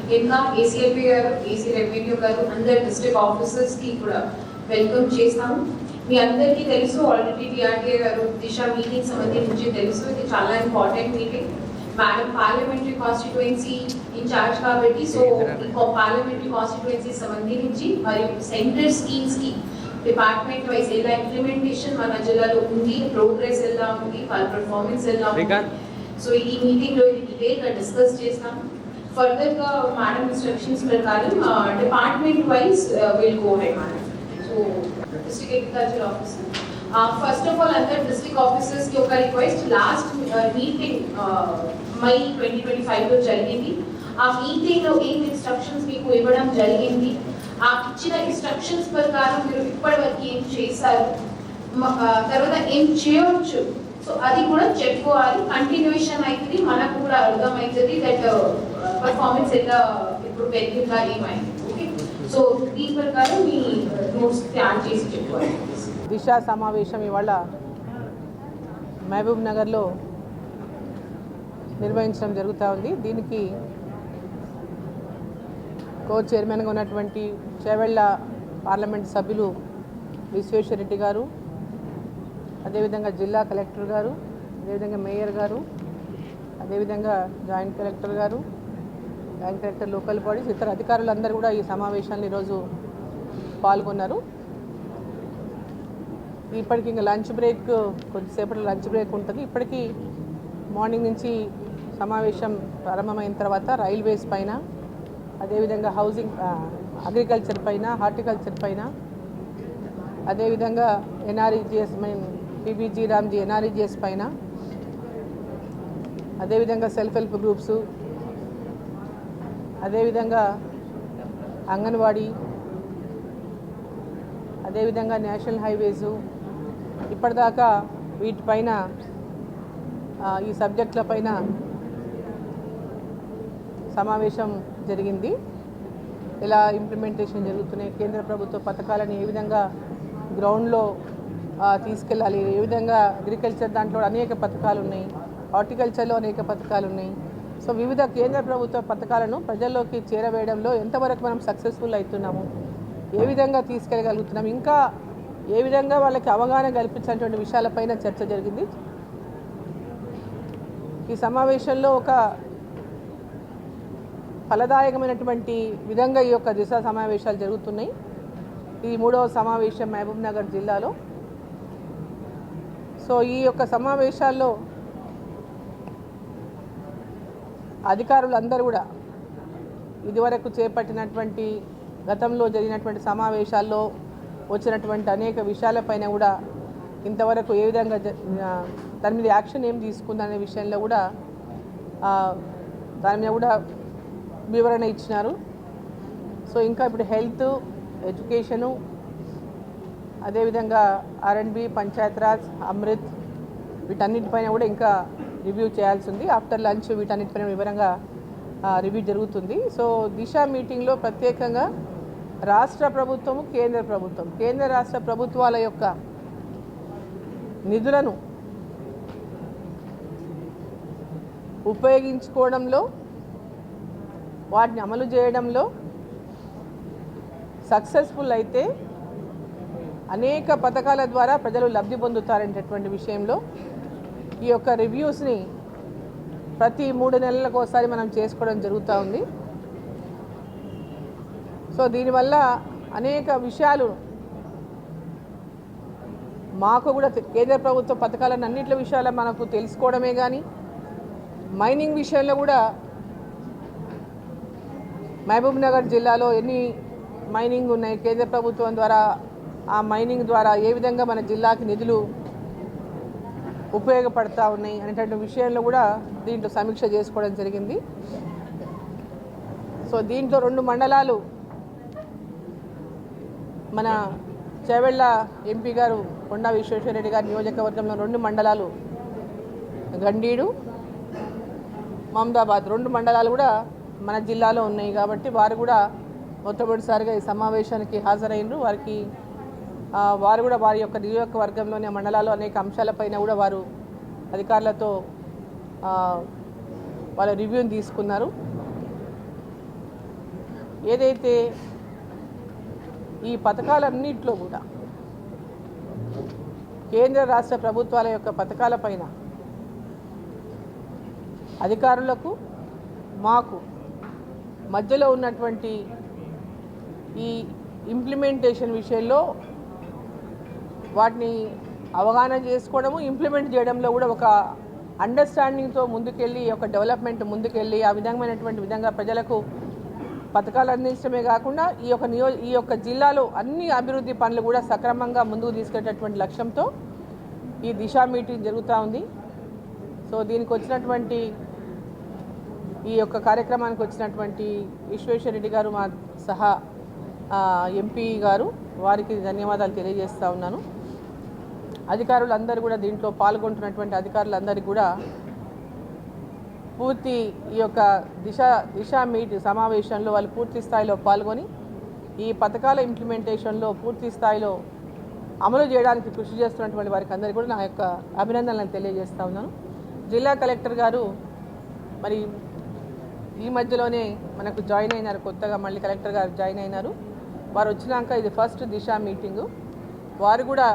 ముఖ్యంగా ఏసీఎల్పీ గారు, AC revenue గారు, అందరు డిస్ట్రిక్ట్ ఆఫీసర్స్కి కూడా వెల్కమ్ చేస్తాము. మీ అందరికీ తెలుసు ఆల్రెడీ డిఆర్టీఏ గారు దిశ మీటింగ్ సంబంధించి తెలుసు. ఇది చాలా important meeting. Madam parliamentary constituency incharge కాబట్టి సో ఇంకో పార్లమెంటరీ కాన్స్టిట్యుయెన్సీ సంబంధించి మరియు సెంట్రల్ స్కీమ్స్కి డిపార్ట్మెంట్ వైజ్ ఎలా ఇంప్లిమెంటేషన్ మన జిల్లాలో ఉంది, ప్రోగ్రెస్ ఎలా ఉంది, వాళ్ళ పర్ఫార్మెన్స్ ఎలా ఉంది, సో ఈ మీటింగ్లో ఇది డీటెయిల్గా డిస్కస్ చేస్తాం. ఫర్దర్గా మేడం ఇన్స్ట్రక్షన్స్ ప్రకారం department wise will go head madam. So district agriculture officer first of all అందరు డిస్ట్రిక్ట్ ఆఫీసర్స్కి ఒక రిక్వెస్ట్. లాస్ట్ మీటింగ్ మై 2025లో జరిగింది. ఆ మీటింగ్లో ఏం ఇన్స్ట్రక్షన్స్ మీకు ఇవ్వడం జరిగింది, ఆ ఇచ్చిన ఇన్స్ట్రక్షన్స్ ప్రకారం మీరు ఇప్పటి వరకు ఏం చేశారు, తర్వాత ఏం చేయవచ్చు, సో అది కూడా చెప్పుకోవాలి. కంటిన్యూషన్ అవుతుంది, మనకు కూడా అర్థమవుతుంది దట్ పర్ఫార్మెన్స్ ఎలా ఇప్పుడు పెరిగిందా ఏమైంది. ఓకే, సో దీని ప్రకారం మీ నోట్స్ తయారు చేసి చెప్పుకోవాలి. దిశ సమావేశం ఇవాళ మహబూబ్ నగర్లో నిర్వహించడం జరుగుతూ ఉంది. దీనికి కో చైర్మన్గా ఉన్నటువంటి చేవెళ్ళ పార్లమెంట్ సభ్యులు విశ్వేశ్వరరెడ్డి గారు, అదేవిధంగా జిల్లా కలెక్టర్ గారు, అదేవిధంగా మేయర్ గారు, అదేవిధంగా జాయింట్ కలెక్టర్ గారు, జాయింట్ కలెక్టర్ లోకల్ బాడీస్, ఇతర అధికారులందరూ కూడా ఈ సమావేశాన్ని ఈరోజు పాల్గొన్నారు. ఇప్పటికి ఇంకా లంచ్ బ్రేక్, కొద్దిసేపటి లంచ్ బ్రేక్ ఉంటుంది. ఇప్పటికీ మార్నింగ్ నుంచి సమావేశం ప్రారంభమైన తర్వాత రైల్వేస్ పైన, అదేవిధంగా హౌసింగ్, అగ్రికల్చర్ పైన, హార్టికల్చర్ పైన, అదేవిధంగా ఎన్ఆర్ఈజిఎస్ పీబీజీ రామ్జీ ఎన్ఆర్ఈజిఎస్ పైన, అదేవిధంగా సెల్ఫ్ హెల్ప్ గ్రూప్స్, అదేవిధంగా అంగన్వాడీ, అదేవిధంగా నేషనల్ హైవేసు, ఇప్పటిదాకా వీటిపైన ఈ సబ్జెక్టుల పైన సమావేశం జరిగింది. ఎలా ఇంప్లిమెంటేషన్ జరుగుతున్నాయి, కేంద్ర ప్రభుత్వ పథకాలను ఏ విధంగా గ్రౌండ్లో తీసుకెళ్ళాలి, ఏ విధంగా అగ్రికల్చర్ దాంట్లో అనేక పథకాలు ఉన్నాయి, హార్టికల్చర్లో అనేక పథకాలు ఉన్నాయి. సో వివిధ కేంద్ర ప్రభుత్వ పథకాలను ప్రజల్లోకి చేరవేయడంలో ఎంతవరకు మనం సక్సెస్ఫుల్ అవుతున్నాము, ఏ విధంగా తీసుకెళ్ళగలుగుతున్నాం, ఇంకా ఏ విధంగా వాళ్ళకి అవగాహన కల్పించినటువంటి విషయాలపైన చర్చ జరిగింది. ఈ సమావేశంలో ఒక ఫలదాయకమైనటువంటి విధంగా ఈ యొక్క దిశ సమావేశాలు జరుగుతున్నాయి. ఇది 3వ సమావేశం మహబూబ్ నగర్ జిల్లాలో. సో ఈ యొక్క సమావేశాల్లో అధికారులందరూ కూడా ఇదివరకు చేపట్టినటువంటి గతంలో జరిగినటువంటి సమావేశాల్లో వచ్చినటువంటి అనేక విషయాలపైన కూడా ఇంతవరకు ఏ విధంగా దాని మీద యాక్షన్ ఏం తీసుకుందనే విషయంలో కూడా దాని మీద కూడా వివరణ ఇచ్చినారు. సో ఇంకా ఇప్పుడు హెల్త్, ఎడ్యుకేషను, అదేవిధంగా ఆర్ఎండ్బి, పంచాయతీరాజ్, అమృత్, వీటన్నిటిపైన కూడా ఇంకా రివ్యూ చేయాల్సి ఉంది. ఆఫ్టర్ లంచ్ వీటన్నిటిపైన వివరంగా రివ్యూ జరుగుతుంది. సో దిశ మీటింగ్లో ప్రత్యేకంగా రాష్ట్ర ప్రభుత్వము, కేంద్ర రాష్ట్ర ప్రభుత్వాల యొక్క నిధులను ఉపయోగించుకోవడంలో, వాటిని అమలు చేయడంలో సక్సెస్ఫుల్ అయితే అనేక పథకాల ద్వారా ప్రజలు లబ్ధి పొందుతారనేటటువంటి విషయంలో ఈ యొక్క రివ్యూస్ని ప్రతి 3 నెలలకు ఒకసారి మనం చేసుకోవడం జరుగుతూ ఉంది. సో దీనివల్ల అనేక విషయాలు మాకు కూడా కేంద్ర ప్రభుత్వ పథకాలను అన్నింటి విషయాలు మనకు తెలుసుకోవడమే కానీ, మైనింగ్ విషయంలో కూడా మహబూబ్ నగర్ జిల్లాలో ఎన్ని మైనింగ్ ఉన్నాయి, కేంద్ర ప్రభుత్వం ద్వారా ఆ మైనింగ్ ద్వారా ఏ విధంగా మన జిల్లాకి నిధులు ఉపయోగపడతా ఉన్నాయి అనేటువంటి విషయంలో కూడా దీంట్లో సమీక్ష చేసుకోవడం జరిగింది. సో దీంట్లో 2 మండలాలు, మన చేవెళ్ళ ఎంపీ గారు కొండా విశ్వేశ్వరరెడ్డి గారి నియోజకవర్గంలో 2 మండలాలు, గండీడు, మమదాబాద్ 2 మండలాలు కూడా మన జిల్లాలో ఉన్నాయి. కాబట్టి వారు కూడా మొట్టమొదటిసారిగా ఈ సమావేశానికి హాజరైనరు. వారు కూడా వారి యొక్క నియోజకవర్గంలోని మండలాల్లో అనేక అంశాలపైన కూడా వారు అధికారులతో వాళ్ళ రివ్యూని తీసుకున్నారు. ఏదైతే ఈ పథకాలన్నింటిలో కూడా కేంద్ర రాష్ట్ర ప్రభుత్వాల యొక్క పథకాలపైన అధికారులకు మాకు మధ్యలో ఉన్నటువంటి ఈ ఇంప్లిమెంటేషన్ విషయంలో వాటిని అవగాహన చేసుకోవడము, ఇంప్లిమెంట్ చేయడంలో కూడా ఒక అండర్స్టాండింగ్తో ముందుకెళ్ళి ఒక డెవలప్మెంట్ ముందుకెళ్ళి ఆ విధంగా ప్రజలకు పథకాలు అందించడమే కాకుండా ఈ యొక్క జిల్లాలో అన్ని అభివృద్ధి పనులు కూడా సక్రమంగా ముందుకు తీసుకెళ్లేటటువంటి లక్ష్యంతో ఈ దిశా మీటింగ్ జరుగుతూ ఉంది. సో దీనికి వచ్చినటువంటి ఈ యొక్క కార్యక్రమానికి వచ్చినటువంటి విశ్వేశ్వరరెడ్డి గారు మా సహా ఎంపీ గారు, వారికి ధన్యవాదాలు తెలియజేస్తూ ఉన్నాను. అధికారులందరూ కూడా దీంట్లో పాల్గొంటున్నటువంటి అధికారులందరికీ కూడా పూర్తి ఈ యొక్క దిశా మీట్ సమావేశంలో వాళ్ళు పూర్తి స్థాయిలో పాల్గొని ఈ పథకాల ఇంప్లిమెంటేషన్లో పూర్తి స్థాయిలో అమలు చేయడానికి కృషి చేస్తున్నటువంటి వారికి అందరికీ కూడా నా యొక్క అభినందనలను తెలియజేస్తూ ఉన్నాను. జిల్లా కలెక్టర్ గారు మరి ఈ మధ్యలోనే మనకు జాయిన్ అయినారు, కొత్తగా మళ్ళీ కలెక్టర్ గారు జాయిన్ అయినారు. వారు వచ్చినాక ఇది ఫస్ట్ దిశా మీటింగు. వారు కూడా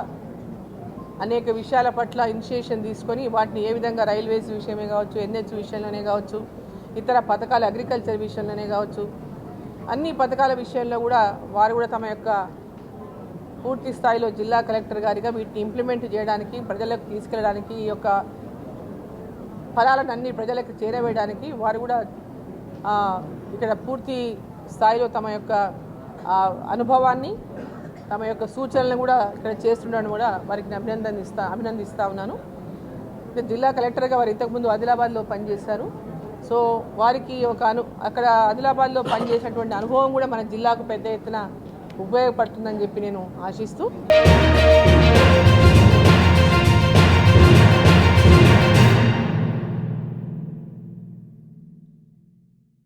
అనేక విషయాల పట్ల ఇనిషియేషన్ తీసుకొని వాటిని ఏ విధంగా రైల్వేస్ విషయమే కావచ్చు, ఎన్హెచ్ విషయంలోనే కావచ్చు, ఇతర పథకాల అగ్రికల్చర్ విషయంలోనే కావచ్చు, అన్ని పథకాల విషయంలో కూడా వారు కూడా తమ యొక్క పూర్తి స్థాయిలో జిల్లా కలెక్టర్ గారిగా వీటిని ఇంప్లిమెంట్ చేయడానికి, ప్రజలకు తీసుకెళ్ళడానికి, ఈ యొక్క ఫలాలను అన్ని ప్రజలకు చేరవేయడానికి వారు కూడా ఇక్కడ పూర్తి స్థాయిలో తమ యొక్క అనుభవాన్ని, తమ యొక్క సూచనలను కూడా ఇక్కడ చేస్తుండడం కూడా వారికి అభినందిస్తూ ఉన్నాను. జిల్లా కలెక్టర్గా వారు ఇంతకుముందు ఆదిలాబాద్లో పనిచేశారు. సో వారికి అక్కడ ఆదిలాబాద్లో పనిచేసినటువంటి అనుభవం కూడా మన జిల్లాకు పెద్ద ఎత్తున ఉపయోగపడుతుందని చెప్పి నేను ఆశిస్తూ